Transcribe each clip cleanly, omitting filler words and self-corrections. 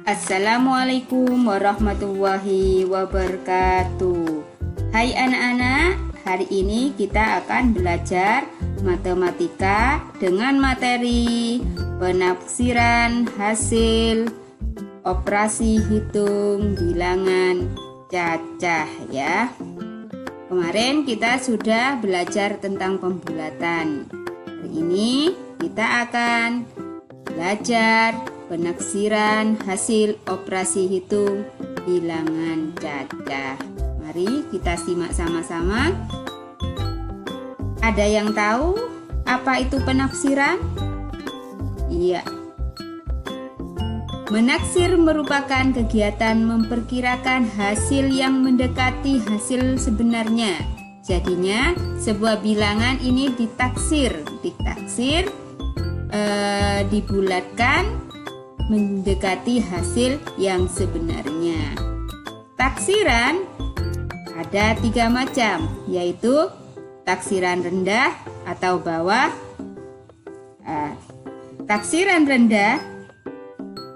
Assalamualaikum warahmatullahi wabarakatuh. Hai anak-anak, hari ini kita akan belajar matematika dengan materi penafsiran hasil operasi hitung bilangan cacah ya. Kemarin kita sudah belajar tentang pembulatan. Hari ini kita akan belajar penafsiran hasil operasi hitung bilangan cacah. Mari kita simak sama-sama. Ada yang tahu apa itu penafsiran? Iya. Menaksir merupakan kegiatan memperkirakan hasil yang mendekati hasil sebenarnya. Jadinya sebuah bilangan ini ditaksir, dibulatkan mendekati hasil yang sebenarnya. Taksiran ada 3 macam, yaitu taksiran rendah atau bawah. Taksiran rendah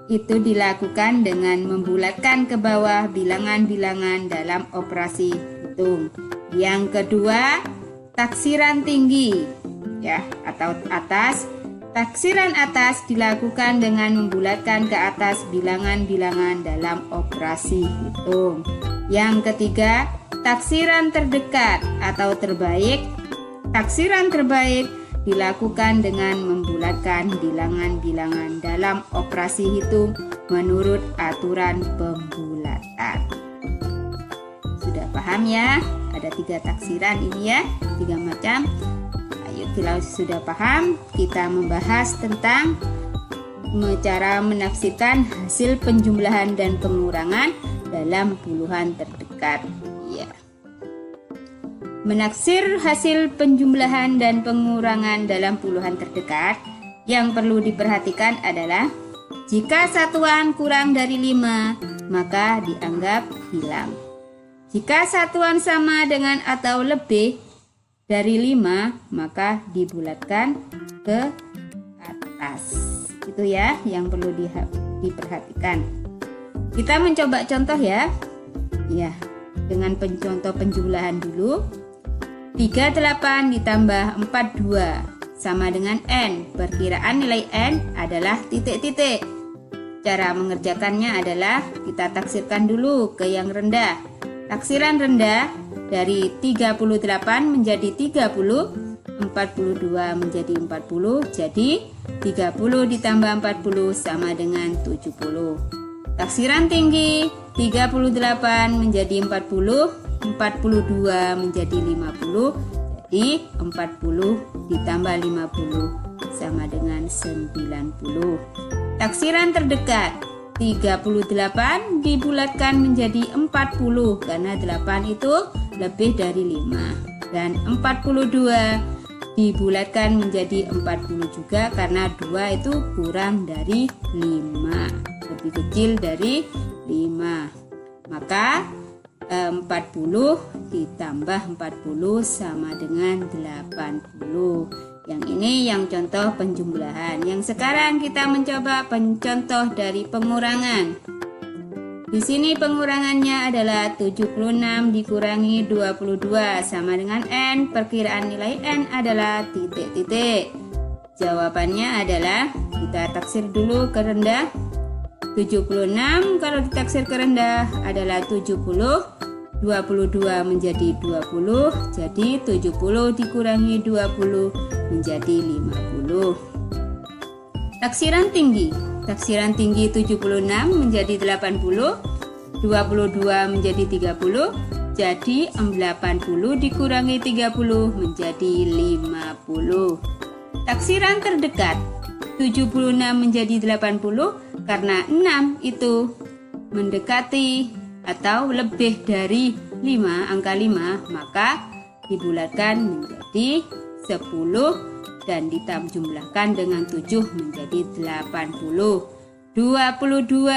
itu dilakukan dengan membulatkan ke bawah bilangan-bilangan dalam operasi hitung. Yang kedua, taksiran tinggi ya atau atas. Taksiran atas dilakukan dengan membulatkan ke atas bilangan-bilangan dalam operasi hitung. Yang ketiga, taksiran terdekat atau terbaik. Taksiran terbaik dilakukan dengan membulatkan bilangan-bilangan dalam operasi hitung menurut aturan pembulatan. Sudah paham ya? Ada 3 taksiran ini ya, 3 macam. Kalau sudah paham, kita membahas tentang cara menafsirkan hasil penjumlahan dan pengurangan dalam puluhan terdekat. Ya. Menaksir hasil penjumlahan dan pengurangan dalam puluhan terdekat, yang perlu diperhatikan adalah jika satuan kurang dari 5, maka dianggap hilang. Jika satuan sama dengan atau lebih dari 5, maka dibulatkan ke atas. Itu ya yang perlu diperhatikan. Kita mencoba contoh ya. Ya, dengan contoh penjumlahan dulu. 38 ditambah 42 sama dengan N. Perkiraan nilai N adalah titik-titik. Cara mengerjakannya adalah kita taksirkan dulu ke yang rendah. Taksiran rendah dari 38 menjadi 30, 42 menjadi 40, jadi 30 ditambah 40 sama dengan 70. Taksiran tinggi 38 menjadi 40, 42 menjadi 50, jadi 40 ditambah 50 sama dengan 90. Taksiran terdekat 38 dibulatkan menjadi 40 karena 8 itu lebih dari 5, dan 42 dibulatkan menjadi 40 juga karena 2 itu kurang dari 5, lebih kecil dari 5. Maka 40 ditambah 40 sama dengan 80. Yang ini yang contoh penjumlahan. Yang sekarang kita mencoba contoh dari pengurangan. Di sini pengurangannya adalah 76 dikurangi 22 sama dengan N. Perkiraan nilai N adalah titik-titik. Jawabannya adalah kita taksir dulu ke rendah. 76 kalau ditaksir ke rendah adalah 70. 22 menjadi 20, jadi 70 dikurangi 20 menjadi 50. Taksiran tinggi 76 menjadi 80, 22 menjadi 30, jadi 80 dikurangi 30 menjadi 50. Taksiran terdekat 76 menjadi 80 karena 6 itu mendekati atau lebih dari 5, angka 5, maka dibulatkan menjadi 10 dan dijumlahkan dengan 7 menjadi 80. 22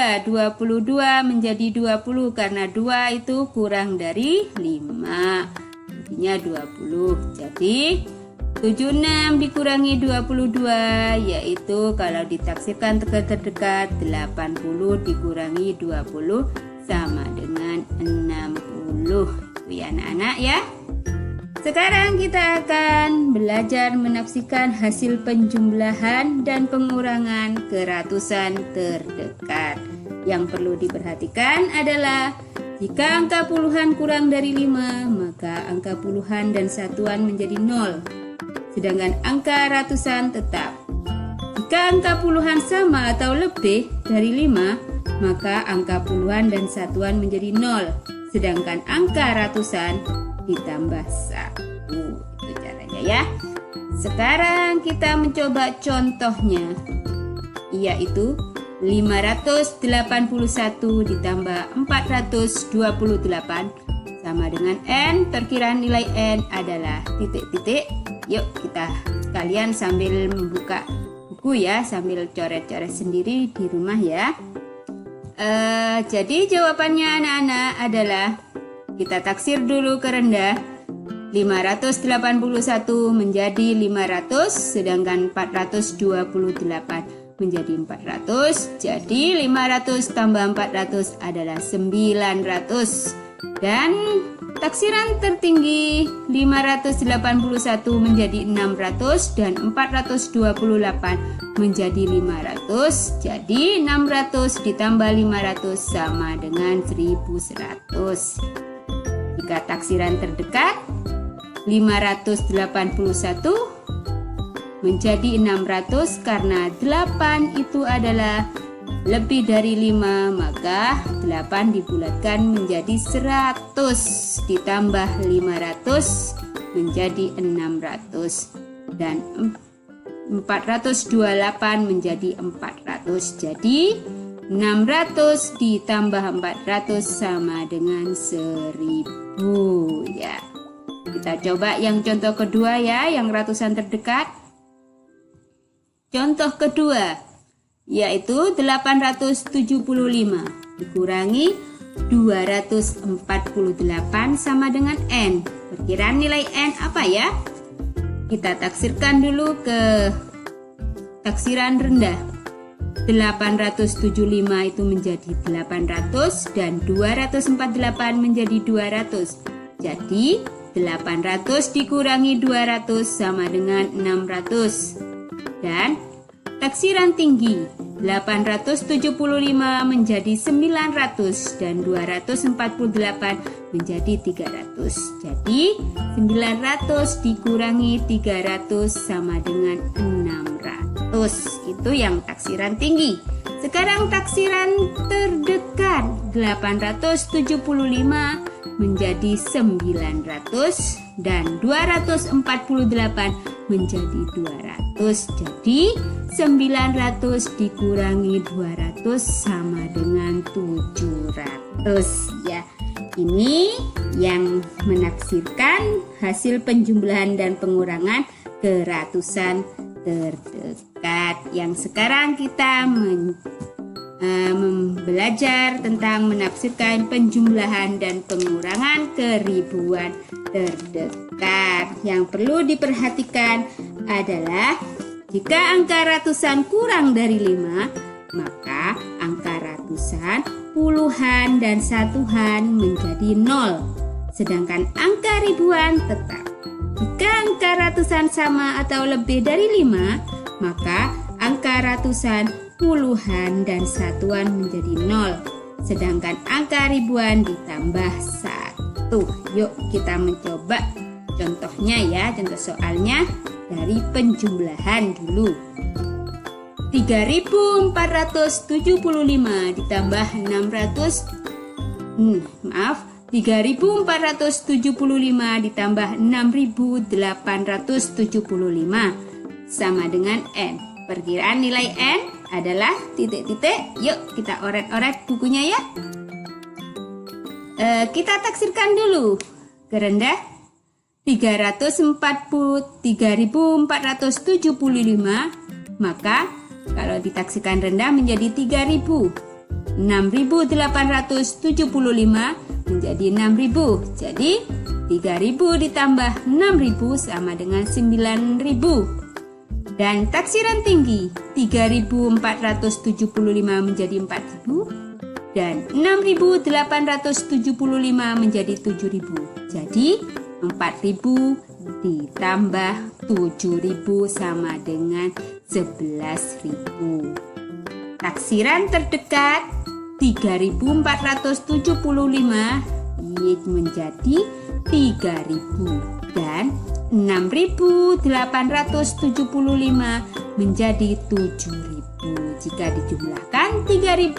menjadi 20 karena 2 itu kurang dari 5, intinya 20. Jadi 76 dikurangi 22, yaitu kalau ditaksirkan terdekat 80 dikurangi 20 sama dengan 60. Itu ya anak-anak ya. Sekarang kita akan belajar menafsirkan hasil penjumlahan dan pengurangan ke ratusan terdekat. Yang perlu diperhatikan adalah jika angka puluhan kurang dari 5, maka angka puluhan dan satuan menjadi 0. Sedangkan angka ratusan tetap. Jika angka puluhan sama atau lebih dari 5, maka angka puluhan dan satuan menjadi 0. Sedangkan angka ratusan ditambah 1. Itu caranya ya. Sekarang kita mencoba contohnya, yaitu 581 ditambah 428 sama dengan N. Perkiraan nilai N adalah titik-titik. Yuk kita sekalian sambil membuka buku ya, sambil coret-coret sendiri di rumah ya. Jadi jawabannya anak-anak adalah, kita taksir dulu ke rendah. 581 menjadi 500, sedangkan 428 menjadi 400. Jadi 500 tambah 400 adalah 900. Dan taksiran tertinggi 581 menjadi 600 dan 428 menjadi 500. Jadi 600 ditambah 500 sama dengan 1100. Jika taksiran terdekat 581 menjadi 600 karena 8 itu adalah lebih dari 5, maka 8 dibulatkan menjadi 100 ditambah 500 menjadi 600 dan 428 menjadi 400. Jadi 600 ditambah 400 sama dengan 1000 ya. Kita coba yang contoh kedua ya, yang ratusan terdekat. Contoh kedua yaitu 875 dikurangi 248 sama dengan N. Perkiraan nilai N apa ya? Kita taksirkan dulu ke taksiran rendah. 875 itu menjadi 800 dan 248 menjadi 200. Jadi 800 dikurangi 200 sama dengan 600. Dan taksiran tinggi 875 menjadi 900 dan 248 menjadi 300. Jadi 900 dikurangi 300 sama dengan 600. Itu yang taksiran tinggi. Sekarang taksiran terdekat 875 menjadi 900 dan 248 menjadi 200. Jadi 900 dikurangi 200 sama dengan 700 ya. Ini yang menafsirkan hasil penjumlahan dan pengurangan ke ratusan terdekat. Yang sekarang kita belajar tentang menafsirkan penjumlahan dan pengurangan ke ribuan terdekat. Yang perlu diperhatikan adalah jika angka ratusan kurang dari 5, maka angka ratusan, puluhan, dan satuan menjadi 0. Sedangkan angka ribuan tetap. Jika angka ratusan sama atau lebih dari 5, maka angka ratusan, puluhan, dan satuan menjadi 0. Sedangkan angka ribuan ditambah 1. Yuk kita mencoba contohnya ya, contoh soalnya dari penjumlahan dulu. 3475 ditambah 3475 ditambah 6875 sama dengan N. Perkiraan nilai N adalah titik-titik. Yuk kita oret-oret bukunya ya. Kita taksirkan dulu ke rendah. 3475, maka kalau ditaksikan rendah menjadi 3000. 6875 menjadi 6000. Jadi 3.000 ditambah 6.000 sama dengan 9.000. Dan taksiran tinggi 3.475 menjadi 4.000 dan 6.875 menjadi 7.000. Jadi 4.000 ditambah 7.000 sama dengan 11.000. Taksiran terdekat 3.475 menjadi 3.000 dan 6.875 menjadi 7.000. Jika dijumlahkan 3.000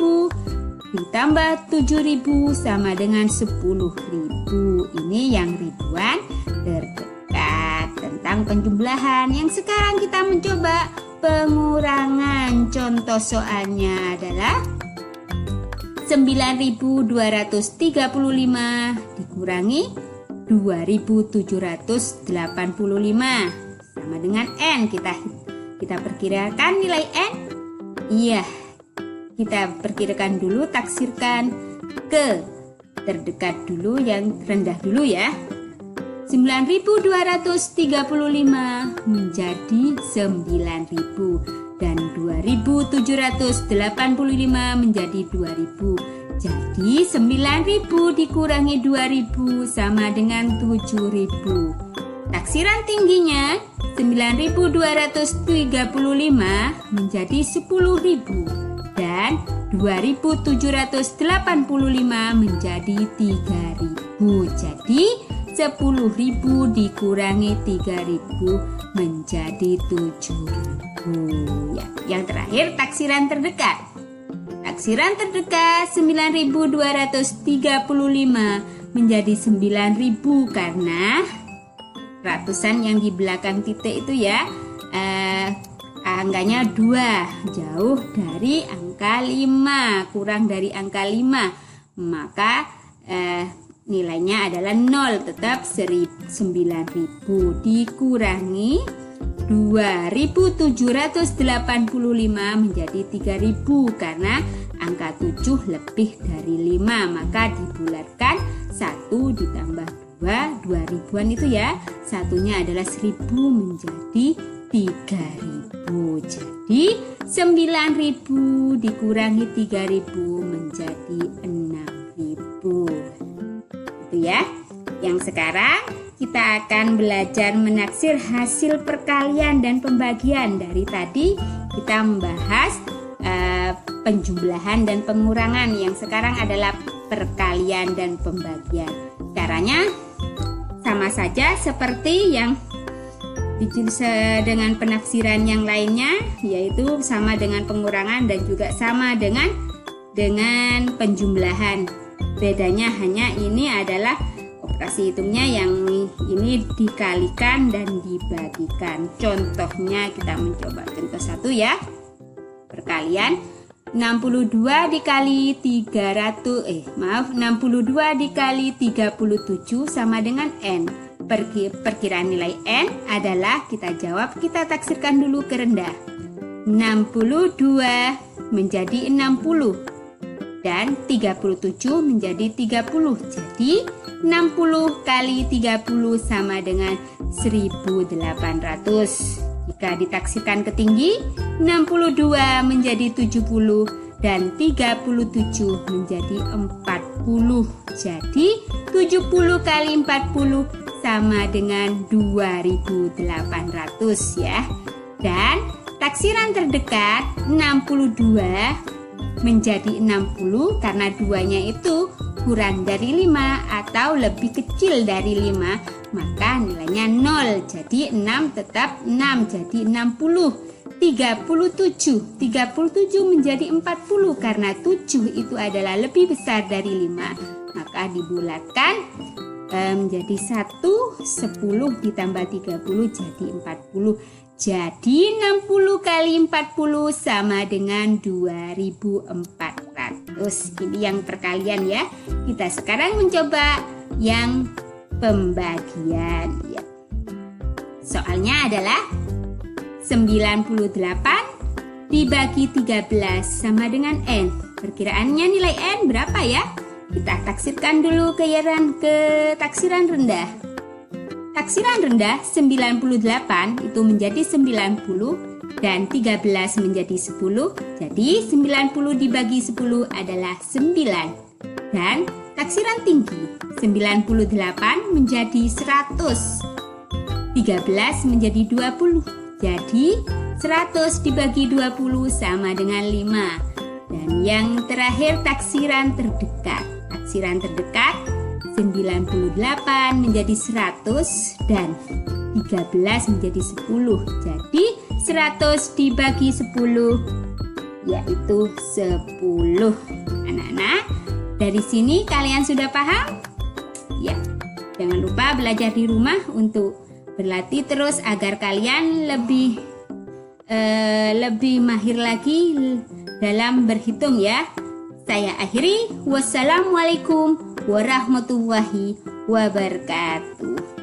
ditambah 7.000 sama dengan 10.000. Ini yang ribuan terdekat tentang penjumlahan. Yang sekarang kita mencoba pengurangan. Contoh soalnya adalah 9.235 dikurangi 2.785 sama dengan N. Kita perkirakan nilai N. Iya, kita perkirakan dulu, taksirkan ke terdekat dulu, yang rendah dulu ya. 9.235 menjadi 9.000 dan 2.785 menjadi 2.000. Jadi 9.000 dikurangi 2.000 sama dengan 7.000. Taksiran tingginya 9.235 menjadi 10.000 dan 2.785 menjadi 3.000. Jadi 10.000 dikurangi 3.000 menjadi 7.000. Ya, yang terakhir taksiran terdekat. Taksiran terdekat 9.235 menjadi 9.000 karena ratusan yang di belakang titik itu ya, angkanya 2, jauh dari angka 5, kurang dari angka 5, maka nilainya adalah 0, tetap 9.000 dikurangi 2.785 menjadi 3.000 karena angka 7 lebih dari 5, maka dibulatkan 1 ditambah 2, 2.000-an itu ya, satunya adalah 1.000 menjadi 3.000. Jadi 9.000 dikurangi 3.000 menjadi 6.000. Itu ya. Yang sekarang kita akan belajar menaksir hasil perkalian dan pembagian. Dari tadi kita membahas penjumlahan dan pengurangan. Yang sekarang adalah perkalian dan pembagian. Caranya sama saja seperti yang dengan penaksiran yang lainnya, yaitu sama dengan pengurangan dan juga sama dengan penjumlahan. Bedanya hanya ini adalah operasi hitungnya yang ini dikalikan dan dibagikan. Contohnya kita mencoba contoh 1 ya. Perkalian 62 dikali 62 dikali 37 sama dengan N. Perkiraan nilai N adalah kita taksirkan dulu ke rendah. 62 menjadi 60 dan 37 menjadi 30. Jadi 60 kali 30 sama dengan 1.800. Jika ditaksirkan ke tinggi, 62 menjadi 70 dan 37 menjadi 40. Jadi 70 kali 40 sama dengan 2.800 ya. Dan taksiran terdekat 62 menjadi 60 karena 2-nya itu kurang dari 5 atau lebih kecil dari 5, maka nilainya 0. Jadi 6 tetap 6, jadi 60. 37 menjadi 40 karena 7 itu adalah lebih besar dari 5, maka dibulatkan menjadi 1, 10 ditambah 30 jadi 40. Jadi 60 kali 40 sama dengan 2.400. Ini yang perkalian ya. Kita sekarang mencoba yang pembagian ya. Soalnya adalah 98 dibagi 13 sama dengan N. Perkiraannya nilai N berapa ya? Kita taksirkan dulu ke taksiran rendah. Taksiran rendah 98 itu menjadi 90 dan 13 menjadi 10. Jadi 90 dibagi 10 adalah 9. Dan taksiran tinggi 98 menjadi 100. 13 menjadi 20. Jadi 100 dibagi 20 sama dengan 5. Dan yang terakhir taksiran terdekat. Taksiran terdekat 98 menjadi 100 dan 13 menjadi 10. Jadi 100 dibagi 10 yaitu 10. Anak-anak, dari sini kalian sudah paham? Ya, jangan lupa belajar di rumah untuk berlatih terus agar kalian lebih mahir lagi dalam berhitung ya. Saya akhiri. Wassalamualaikum warahmatullahi wabarakatuh.